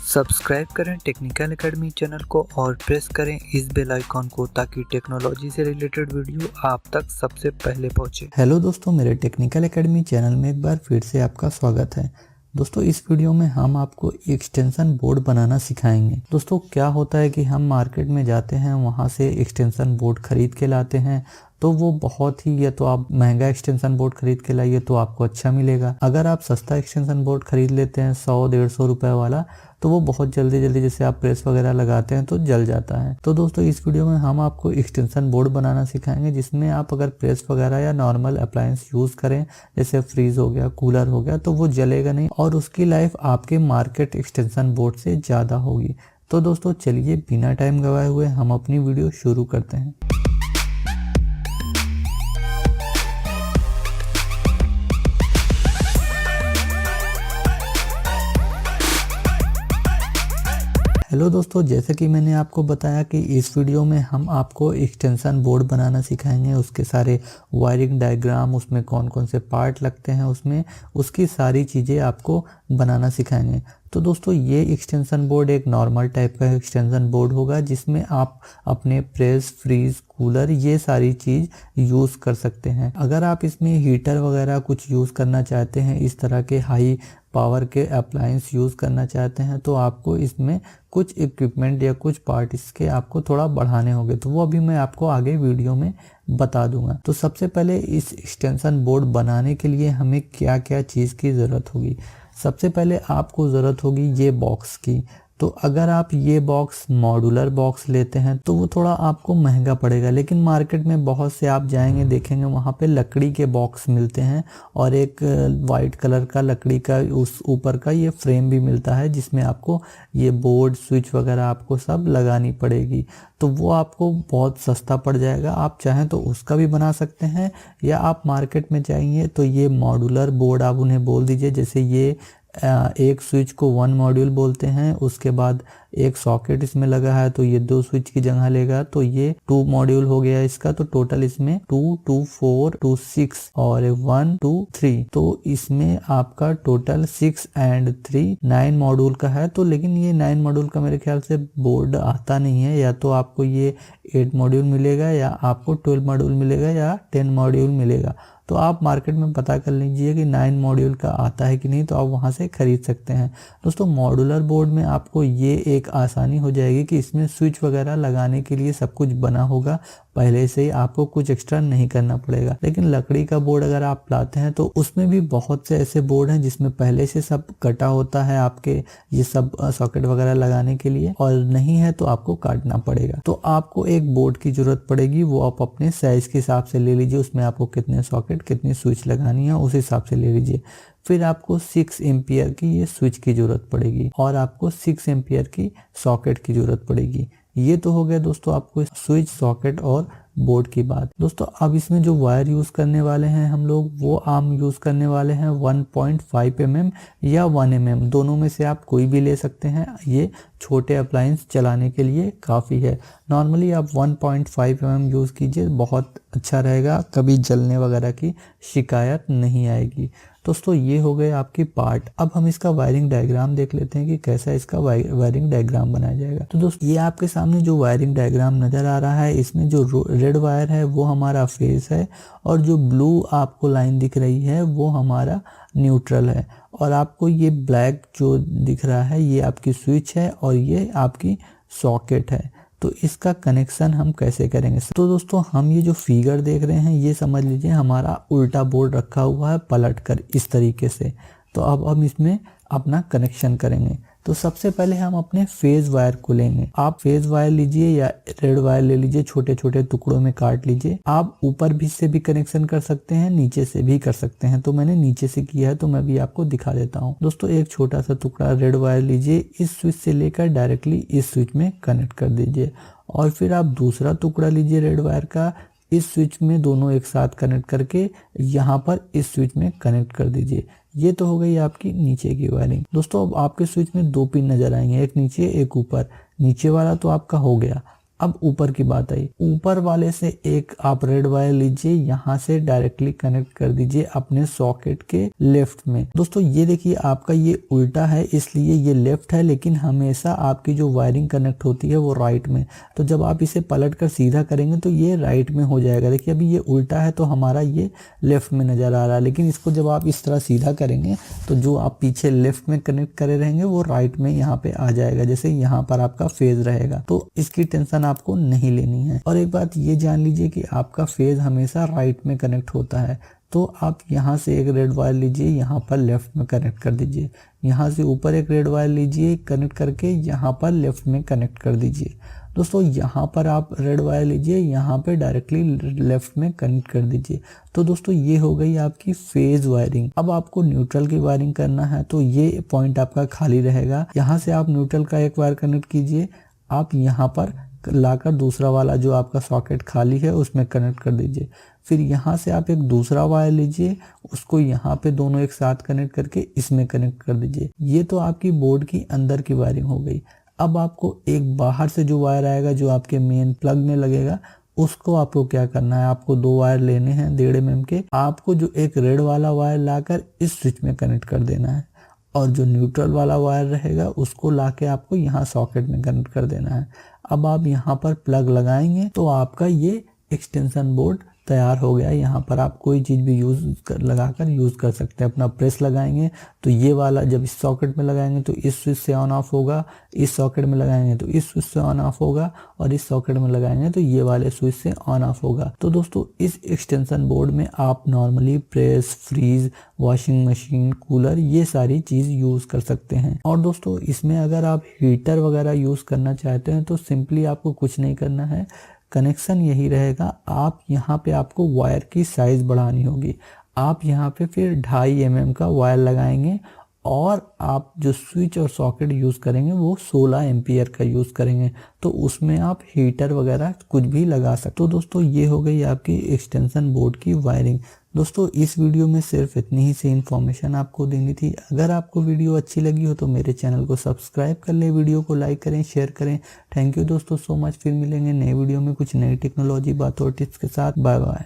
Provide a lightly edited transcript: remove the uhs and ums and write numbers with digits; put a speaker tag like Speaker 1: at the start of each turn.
Speaker 1: Subscribe करें technical academy channel को और प्रेस करें इस बेल आइकॉन को ताकि टेक्नोलॉजी से रिलेटेड वीडियो आप तक सबसे पहले पहुंचे।
Speaker 2: हेलो दोस्तों, मेरे टेक्निकल एकेडमी चैनल में एक बार फिर से आपका स्वागत है। दोस्तों, इस वीडियो में हम आपको एक्सटेंशन बोर्ड बनाना सिखाएंगे। दोस्तों, क्या होता है कि हम मार्केट में जाते हैं, वहाँ से एक्सटेंशन बोर्ड खरीद के लाते हैं, तो वो बहुत ही, या तो आप महंगा एक्सटेंशन बोर्ड खरीद के लाइए तो आपको अच्छा मिलेगा। अगर आप सस्ता एक्सटेंशन बोर्ड खरीद लेते हैं 100-150 रुपए वाला, तो वो बहुत जल्दी जैसे आप प्रेस वगैरह लगाते हैं तो जल जाता है। तो दोस्तों, इस वीडियो में हम आपको एक्सटेंशन बोर्ड बनाना सिखाएंगे, जिसमें आप अगर प्रेस वगैरह या नॉर्मल अप्लायंस यूज़ करें, जैसे फ्रीज हो गया, कूलर हो गया, तो वो जलेगा नहीं और उसकी लाइफ आपके मार्केट एक्सटेंशन बोर्ड से ज़्यादा होगी। तो दोस्तों, चलिए बिना टाइम गवाए हुए हम अपनी वीडियो शुरू करते हैं। हेलो दोस्तों, जैसे कि मैंने आपको बताया कि इस वीडियो में हम आपको एक्सटेंशन बोर्ड बनाना सिखाएंगे। उसके सारे वायरिंग डायग्राम, उसमें कौन कौन से पार्ट लगते हैं, उसमें उसकी सारी चीज़ें आपको बनाना सिखाएंगे। तो दोस्तों, ये एक्सटेंशन बोर्ड एक नॉर्मल टाइप का एक्सटेंशन बोर्ड होगा, जिसमें आप अपने प्रेस, फ्रीज, कूलर ये सारी चीज़ यूज़ कर सकते हैं। अगर आप इसमें हीटर वगैरह कुछ यूज़ करना चाहते हैं, इस तरह के हाई पावर के अप्लायंस यूज़ करना चाहते हैं, तो आपको इसमें कुछ इक्विपमेंट या कुछ पार्ट इसके आपको थोड़ा बढ़ाने होंगे, तो वो अभी मैं आपको आगे वीडियो में बता दूंगा। तो सबसे पहले इस एक्सटेंशन बोर्ड बनाने के लिए हमें क्या क्या चीज़ की ज़रूरत होगी। सबसे पहले आपको ज़रूरत होगी ये बॉक्स की। तो अगर आप ये बॉक्स मॉड्यूलर बॉक्स लेते हैं तो वो थोड़ा आपको महंगा पड़ेगा, लेकिन मार्केट में बहुत से आप जाएंगे देखेंगे वहाँ पे लकड़ी के बॉक्स मिलते हैं और एक वाइट कलर का लकड़ी का उस ऊपर का ये फ्रेम भी मिलता है, जिसमें आपको ये बोर्ड, स्विच वगैरह आपको सब लगानी पड़ेगी। तो वो आपको बहुत सस्ता पड़ जाएगा। आप चाहें तो उसका भी बना सकते हैं, या आप मार्केट में जाइए तो ये मॉड्यूलर बोर्ड आप उन्हें बोल दीजिए। जैसे ये एक स्विच को 1 मॉड्यूल बोलते हैं, उसके बाद एक सॉकेट इसमें लगा है तो ये 2 स्विच की जगह लेगा, तो ये 2 मॉड्यूल हो गया इसका। तो टोटल इसमें 2, 2, 4, 2, 6 और 1, 2, 3, तो इसमें आपका टोटल 6 और 3 9 मॉड्यूल का है। तो लेकिन ये 9 मॉड्यूल का मेरे ख्याल से बोर्ड आता नहीं है, या तो आपको ये 8 मॉड्यूल मिलेगा, या आपको 12 मॉड्यूल मिलेगा, या 10 मॉड्यूल मिलेगा। तो आप मार्केट में पता कर लीजिए कि 9 मॉड्यूल का आता है कि नहीं, तो आप वहाँ से खरीद सकते हैं। दोस्तों, मॉड्यूलर बोर्ड में आपको ये एक आसानी हो जाएगी कि इसमें स्विच वगैरह लगाने के लिए सब कुछ बना होगा पहले से ही, आपको कुछ एक्स्ट्रा नहीं करना पड़ेगा। लेकिन लकड़ी का बोर्ड अगर आप लाते हैं तो उसमें भी बहुत से ऐसे बोर्ड हैं जिसमें पहले से सब कटा होता है आपके ये सब सॉकेट वगैरह लगाने के लिए, और नहीं है तो आपको काटना पड़ेगा। तो आपको एक बोर्ड की जरूरत पड़ेगी, वो आप अपने साइज के हिसाब से ले लीजिए। उसमें आपको कितने सॉकेट, कितनी स्विच लगानी है उस हिसाब से ले लीजिए। फिर आपको 6 एम्पियर की ये स्विच की जरूरत पड़ेगी, और आपको 6 एम्पियर की सॉकेट की जरूरत पड़ेगी। ये तो हो गया दोस्तों आपको स्विच, सॉकेट और बोर्ड की बात। दोस्तों, अब इसमें जो वायर यूज़ करने वाले हैं हम लोग, वो आम यूज़ करने वाले हैं 1.5 mm या 1 mm, दोनों में से आप कोई भी ले सकते हैं। ये छोटे अप्लायंस चलाने के लिए काफ़ी है। नॉर्मली आप 1.5 mm यूज़ कीजिए, बहुत अच्छा रहेगा, कभी जलने वगैरह की शिकायत नहीं आएगी। दोस्तों, ये हो गए आपकी पार्ट। अब हम इसका वायरिंग डायग्राम देख लेते हैं कि कैसा इसका वायरिंग डायग्राम बनाया जाएगा। तो दोस्तों, ये आपके सामने जो वायरिंग डायग्राम नज़र आ रहा है, इसमें जो रेड वायर है वो हमारा फेज है, और जो ब्लू आपको लाइन दिख रही है वो हमारा न्यूट्रल है, और आपको ये ब्लैक जो दिख रहा है ये आपकी स्विच है, और ये आपकी सॉकेट है। तो इसका कनेक्शन हम कैसे करेंगे? तो दोस्तों, हम ये जो फिगर देख रहे हैं ये समझ लीजिए हमारा उल्टा बोर्ड रखा हुआ है पलट कर इस तरीके से। तो अब हम इसमें अपना कनेक्शन करेंगे। तो सबसे पहले हम अपने फेज वायर को लेंगे। आप फेज वायर लीजिए या रेड वायर ले लीजिए, छोटे छोटे टुकड़ों में काट लीजिए। आप ऊपर भी से भी कनेक्शन कर सकते हैं, नीचे से भी कर सकते हैं। तो मैंने नीचे से किया है, तो मैं भी आपको दिखा देता हूँ। दोस्तों, एक छोटा सा टुकड़ा रेड वायर लीजिए, इस स्विच से लेकर डायरेक्टली इस स्विच में कनेक्ट कर दीजिए, और फिर आप दूसरा टुकड़ा लीजिए रेड वायर का, इस स्विच में दोनों एक साथ कनेक्ट करके यहाँ पर इस स्विच में कनेक्ट कर दीजिए। ये तो हो गई आपकी नीचे की वायरिंग। दोस्तों, अब आपके स्विच में 2 पिन नजर आएंगे, एक नीचे एक ऊपर। नीचे वाला तो आपका हो गया। अब ऊपर की बात आई, ऊपर वाले से एक आप रेड वायर लीजिए, यहाँ से डायरेक्टली कनेक्ट कर दीजिए अपने सॉकेट के लेफ्ट में। दोस्तों ये देखिए आपका ये उल्टा है इसलिए ये लेफ्ट है, लेकिन हमेशा आपकी जो वायरिंग कनेक्ट होती है वो राइट में। तो जब आप इसे पलट कर सीधा करेंगे तो ये राइट में हो जाएगा। देखिए अभी ये उल्टा है तो हमारा ये लेफ्ट में नजर आ रहा है, लेकिन इसको जब आप इस तरह सीधा करेंगे तो जो आप पीछे लेफ्ट में कनेक्ट करे रहेंगे वो राइट में यहाँ पे आ जाएगा, जैसे यहाँ पर आपका फेज रहेगा। तो इसकी टेंशन आपको नहीं लेनी है। और एक बात ये जान लीजिए कि आपका फेज हमेशा राइट में कनेक्ट होता है। तो आप यहाँ से एक रेड वायर लीजिए, यहाँ पर लेफ्ट में कनेक्ट कर दीजिए। यहाँ से ऊपर एक रेड वायर लीजिए, कनेक्ट करके यहाँ पर लेफ्ट में कनेक्ट कर दीजिए। दोस्तों यहाँ पर आप रेड वायर लीजिए, यहाँ पे डायरेक्टली लेफ्ट में कनेक्ट कर दीजिए। तो दोस्तों ये हो गई आपकी फेज वायरिंग। अब आपको न्यूट्रल की वायरिंग करना है तो ये पॉइंट आपका खाली रहेगा। यहाँ से आप न्यूट्रल का एक वायर कनेक्ट कीजिए, आप यहाँ पर लाकर दूसरा वाला जो आपका सॉकेट खाली है उसमें कनेक्ट कर दीजिए। फिर यहाँ से आप एक दूसरा वायर लीजिए, उसको यहाँ पे दोनों एक साथ कनेक्ट करके इसमें कनेक्ट कर दीजिए। ये तो आपकी बोर्ड की अंदर की वायरिंग हो गई। अब आपको एक बाहर से जो वायर आएगा जो आपके मेन प्लग में लगेगा, उसको आपको क्या करना है, आपको 2 वायर लेने हैं 1.5 mm के। आपको जो एक रेड वाला वायर लाकर इस स्विच में कनेक्ट कर देना है और जो न्यूट्रल वाला वायर रहेगा उसको लाके आपको यहाँ सॉकेट में कनेक्ट कर देना है। अब आप यहाँ पर प्लग लगाएंगे तो आपका ये एक्सटेंशन बोर्ड तैयार हो गया। यहाँ पर आप कोई चीज़ भी लगाकर यूज़ कर सकते हैं। अपना प्रेस लगाएंगे तो ये वाला जब इस सॉकेट में लगाएंगे तो इस स्विच से ऑन ऑफ होगा, इस सॉकेट में लगाएंगे तो इस स्विच से ऑन ऑफ होगा और इस सॉकेट में लगाएंगे तो ये वाले स्विच से ऑन ऑफ होगा। तो दोस्तों इस एक्सटेंशन बोर्ड में आप normally press, fridge, washing machine, cooler ये सारी चीज़ यूज़ कर सकते हैं। और दोस्तों इसमें अगर आप हीटर वगैरह यूज़ करना चाहते हैं तो सिंपली आपको कुछ नहीं करना है, कनेक्शन यही रहेगा। आप यहाँ पे आपको वायर की साइज़ बढ़ानी होगी। आप यहाँ पे फिर 2.5 mm का वायर लगाएंगे और आप जो स्विच और सॉकेट यूज़ करेंगे वो 16 एम्पियर का यूज़ करेंगे। तो उसमें आप हीटर वगैरह कुछ भी लगा सकते। तो दोस्तों ये हो गई आपकी एक्सटेंशन बोर्ड की वायरिंग। दोस्तों इस वीडियो में सिर्फ इतनी ही सी इन्फॉर्मेशन आपको देनी थी। अगर आपको वीडियो अच्छी लगी हो तो मेरे चैनल को सब्सक्राइब कर लें, वीडियो को लाइक करें, शेयर करें। थैंक यू दोस्तों सो मच। फिर मिलेंगे नए वीडियो में कुछ नई टेक्नोलॉजी बातों और टिप्स के साथ। Bye bye.